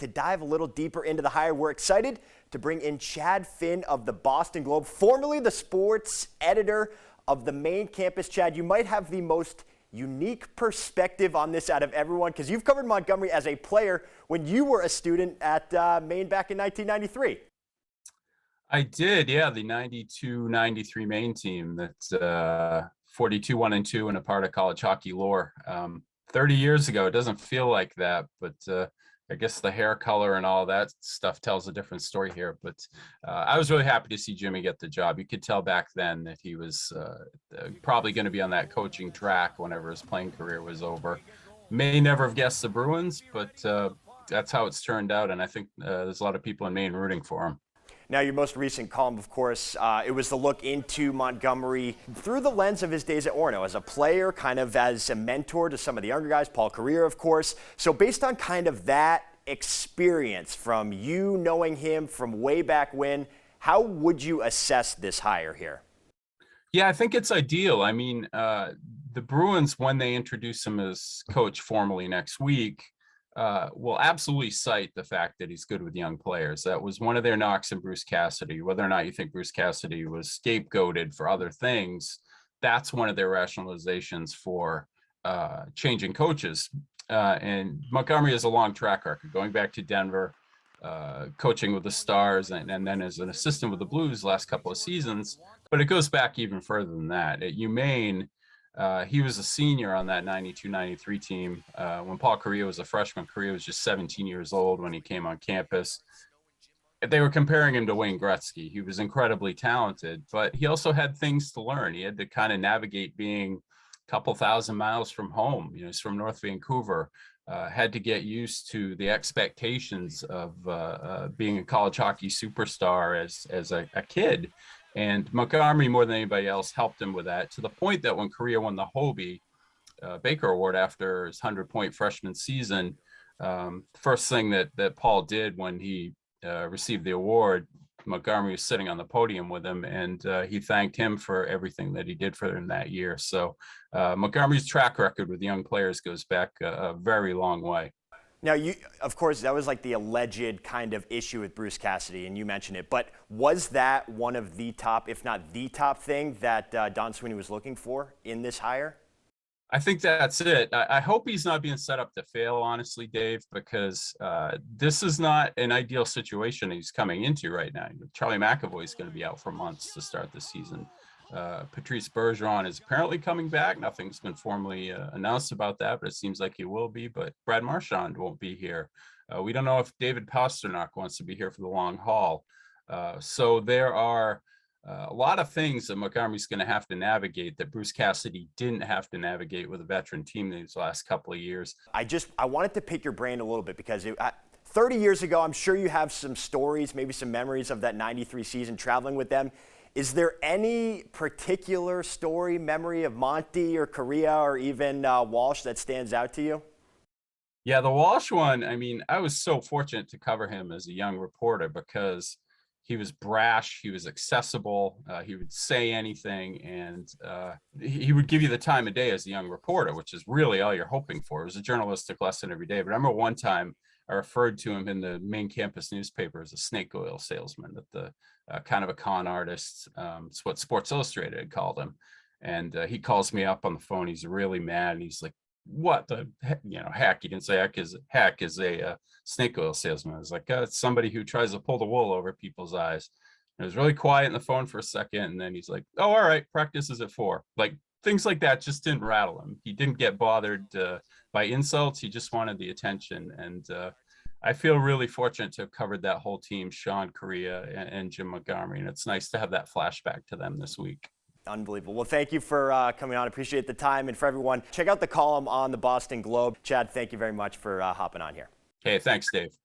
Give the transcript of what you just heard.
to dive a little deeper into the hire, we're excited to bring in Chad Finn of the Boston Globe, formerly the sports editor of the Maine campus. Chad, you might have the most unique perspective on this out of everyone because you've covered Montgomery as a player when you were a student at Maine back in 1993. I did, yeah, the 92-93 Maine team that's 42-1-2 and a part of college hockey lore. 30 years ago, it doesn't feel like that, but I guess the hair color and all that stuff tells a different story here. But I was really happy to see Jimmy get the job. You could tell back then that he was probably going to be on that coaching track whenever his playing career was over. May never have guessed the Bruins, but that's how it's turned out, and I think there's a lot of people in Maine rooting for him. Now, your most recent column, of course, it was the look into Montgomery through the lens of his days at Orono as a player, kind of as a mentor to some of the younger guys, Paul Kariya, of course. So based on kind of that experience from you knowing him from way back when, how would you assess this hire here? Yeah, I think it's ideal. I mean, the Bruins, when they introduce him as coach formally next week, will absolutely cite the fact that he's good with young players. That was one of their knocks in Bruce Cassidy. Whether or not you think Bruce Cassidy was scapegoated for other things, that's one of their rationalizations for changing coaches. And Montgomery has a long track record, going back to Denver, coaching with the Stars, and then as an assistant with the Blues last couple of seasons. But it goes back even further than that. At UMaine, he was a senior on that 92-93 team. When Paul Kariya was a freshman, Kariya was just 17 years old when he came on campus. They were comparing him to Wayne Gretzky. He was incredibly talented, but he also had things to learn. He had to kind of navigate being a couple thousand miles from home. You know, he's from North Vancouver. Had to get used to the expectations of being a college hockey superstar as a kid. And Montgomery, more than anybody else, helped him with that, to the point that when Kariya won the Hobie Baker Award after his 100-point freshman season, first thing that Paul did when he received the award, Montgomery was sitting on the podium with him, and he thanked him for everything that he did for him that year. So Montgomery's track record with young players goes back a very long way. Now, of course, that was like the alleged kind of issue with Bruce Cassidy, and you mentioned it. But was that one of the top, if not the top thing that Don Sweeney was looking for in this hire? I think that's it. I hope he's not being set up to fail, honestly, Dave, because this is not an ideal situation he's coming into right now. Charlie McAvoy is going to be out for months to start the season. Patrice Bergeron is apparently coming back. Nothing's been formally announced about that, but it seems like he will be. But Brad Marchand won't be here. We don't know if David Pastrnak wants to be here for the long haul. So there are a lot of things that Montgomery's going to have to navigate that Bruce Cassidy didn't have to navigate with a veteran team these last couple of years. I wanted to pick your brain a little bit because 30 years ago, I'm sure you have some stories, maybe some memories of that 93 season traveling with them. Is there any particular story, memory of Monty or Kariya or even Walsh that stands out to you? Yeah, the Walsh one, I mean, I was so fortunate to cover him as a young reporter because he was brash, he was accessible, he would say anything, and he would give you the time of day as a young reporter, which is really all you're hoping for. It was a journalistic lesson every day. But I remember one time I referred to him in the main campus newspaper as a snake oil salesman, that the kind of a con artist. It's what Sports Illustrated had called him. And he calls me up on the phone. He's really mad. And he's like, what the heck? He didn't say heck is a snake oil salesman. I was like, it's somebody who tries to pull the wool over people's eyes. And it was really quiet on the phone for a second. And then he's like, oh, all right, practice is at 4. Like, things like that just didn't rattle him. He didn't get bothered by insults. He just wanted the attention. And I feel really fortunate to have covered that whole team, Sean, Kariya, and Jim Montgomery. And it's nice to have that flashback to them this week. Unbelievable. Well, thank you for coming on. Appreciate the time. And for everyone, check out the column on the Boston Globe. Chad, thank you very much for hopping on here. Hey, thanks, Dave.